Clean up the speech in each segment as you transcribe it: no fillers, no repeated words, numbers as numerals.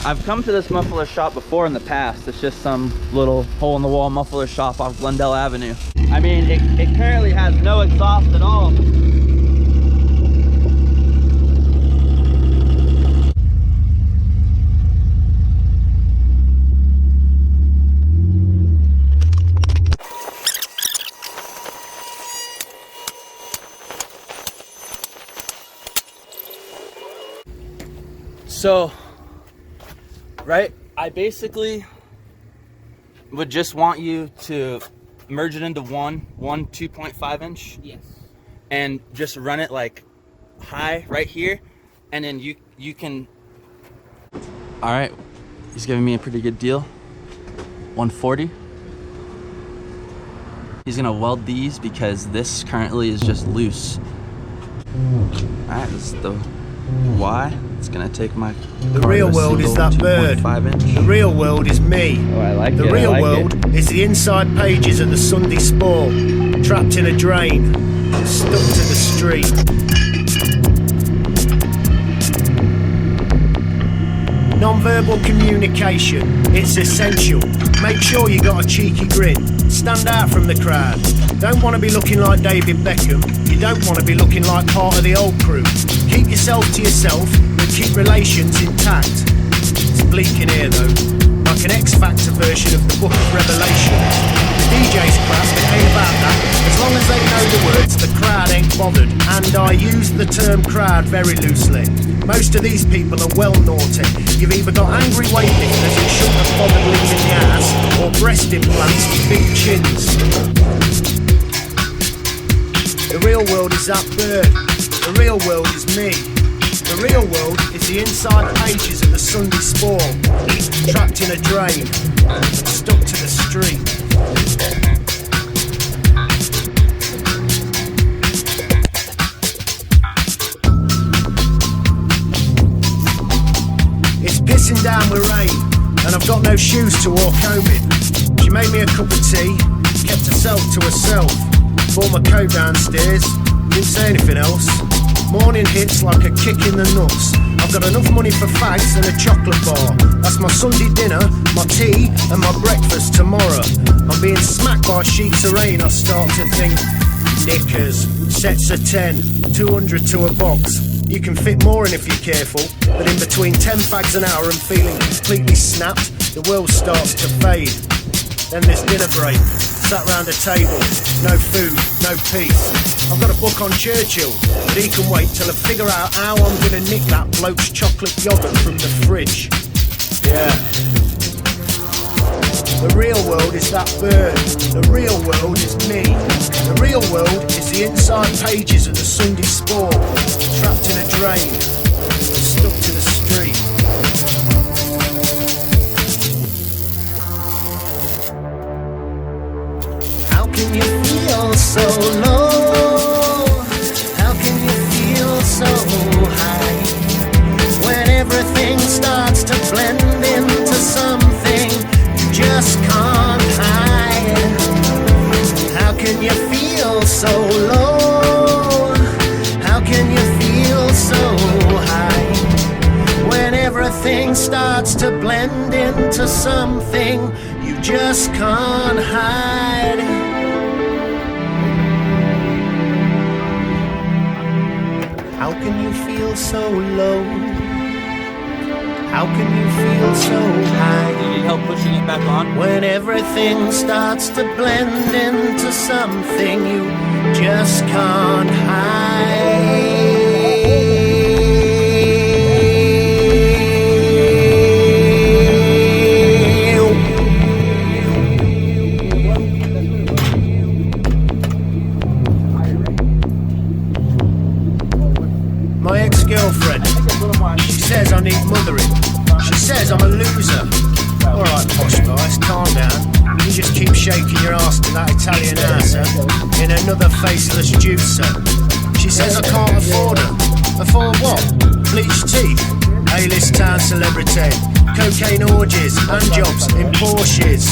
I've come to this muffler shop before in the past. It's just some little hole-in-the-wall muffler shop off Glendale Avenue. I mean, it currently has no exhaust at all. So, right, I basically would just want you to merge it into one 2.5 inch. Yes. And just run it like high right here, and then you can. All right, he's giving me a pretty good deal. 140. He's gonna weld these because this currently is just loose. All right, this is the Y. It's gonna take my. The real world is that bird. The real world is me. Oh, I like it. The real world is the inside pages of the Sunday Sport, trapped in a drain, stuck to the street. Non-verbal communication, it's essential. Make sure you got a cheeky grin. Stand out from the crowd. Don't want to be looking like David Beckham. You don't want to be looking like part of the old crew. Keep yourself to yourself and keep relations intact. It's bleak in here though, like an X-Factor version of the Book of Revelation. The DJ's crap, it ain't about that. As long as they know the words, the crowd ain't bothered. And I use the term crowd very loosely. Most of these people are well naughty. You've either got angry weightlifters who shouldn't have bothered leaving the ass, or breast implants with big chins. The real world is that bird. The real world is me. The real world is the inside pages of the Sunday Sport, trapped in a drain, stuck to the street. It's pissing down with rain, and I've got no shoes to walk home in. She made me a cup of tea, kept herself to herself. Bought my coat downstairs, didn't say anything else. Morning hits like a kick in the nuts. I've got enough money for fags and a chocolate bar. That's my Sunday dinner, my tea and my breakfast tomorrow. I'm being smacked by sheets of rain. I start to think, knickers, sets of 10, 200 to a box. You can fit more in if you're careful, but in between 10 fags an hour and feeling completely snapped, the world starts to fade. Then there's dinner break. Sat round a table, no food, no peace. I've got a book on Churchill, but he can wait till I figure out how I'm gonna nick that bloke's chocolate yogurt from the fridge. Yeah. The real world is that bird. The real world is me. The real world is the inside pages of the Sunday Sport, trapped in a drain, stuck to the street. How can you feel so low? How can you feel so high? When everything starts to blend into something you just can't hide. How can you feel so low? How can you feel so high? When everything starts to blend into something you just can't hide. How can you feel so low? How can you feel so high? Do you need help pushing it back on? When everything starts to blend into something you just can't hide. My ex-girlfriend, she says I need mothering. She says I'm a loser. Alright, posh guys, calm down. You just keep shaking your ass to that Italian ass, in another faceless juicer. She says I can't afford her. Afford what? Bleached teeth, A-list town celebrity, cocaine orgies, hand jobs in Porsches.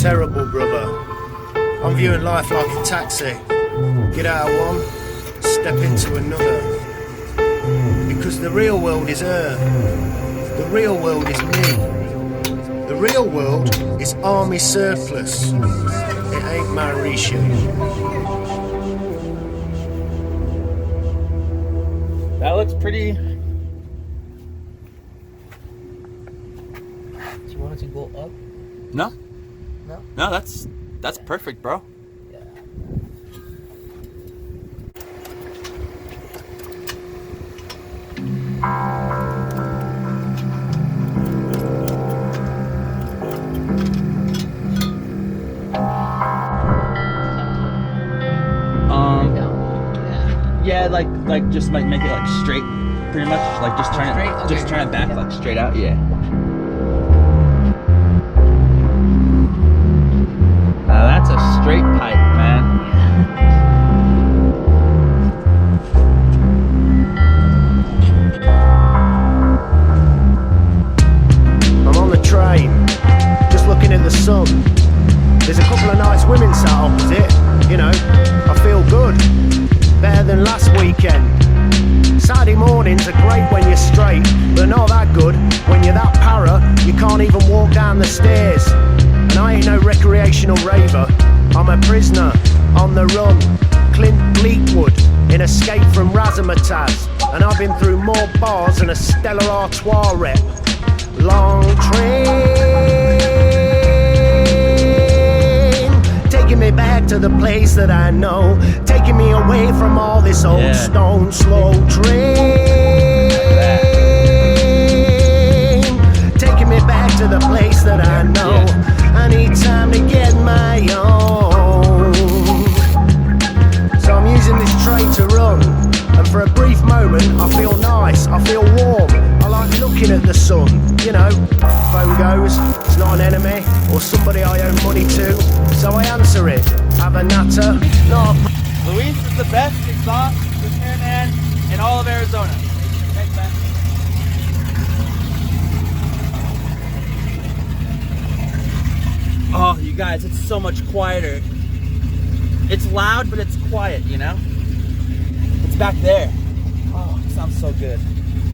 Terrible, brother. I'm viewing life like a taxi. Get out of one, step into another. Because the real world is her. The real world is me. The real world is army surplus. It ain't Mauritius. That looks pretty. Do you want it to go up? No, No? no, that's perfect, bro. Yeah. Yeah, like just like make it like straight, pretty much. Like just turn Straight? it, Okay. just turn it back Yeah. like straight out. Yeah. Now that's a straight pipe, man. I'm on the train, just looking in the sun. There's a couple of nice women sat opposite. You know, I feel good. Better than last weekend. Saturday mornings are great when you're straight, but not that good when you're that para you can't even walk down the stairs. And I ain't no recreational raver. I'm a prisoner on the run. Clint Bleakwood in Escape from Razzmatazz. And I've been through more bars than a Stella Artois rep. Long train, taking me back to the place that I know, taking me away from all this old Yeah. stone. Slow train, taking me back to the place that I know. I need time to get my own. So I'm using this train to run, and for a brief moment I feel nice, I feel warm. I like looking at the sun, you know. Phone goes, it's not an enemy or somebody I owe money to, so I answer it. Have a natter, not a Luis is the best exhaust repairman in all of Arizona. Thanks, man. Oh, you guys, it's so much quieter. It's loud, but it's quiet, you know? It's back there. Oh, it sounds so good.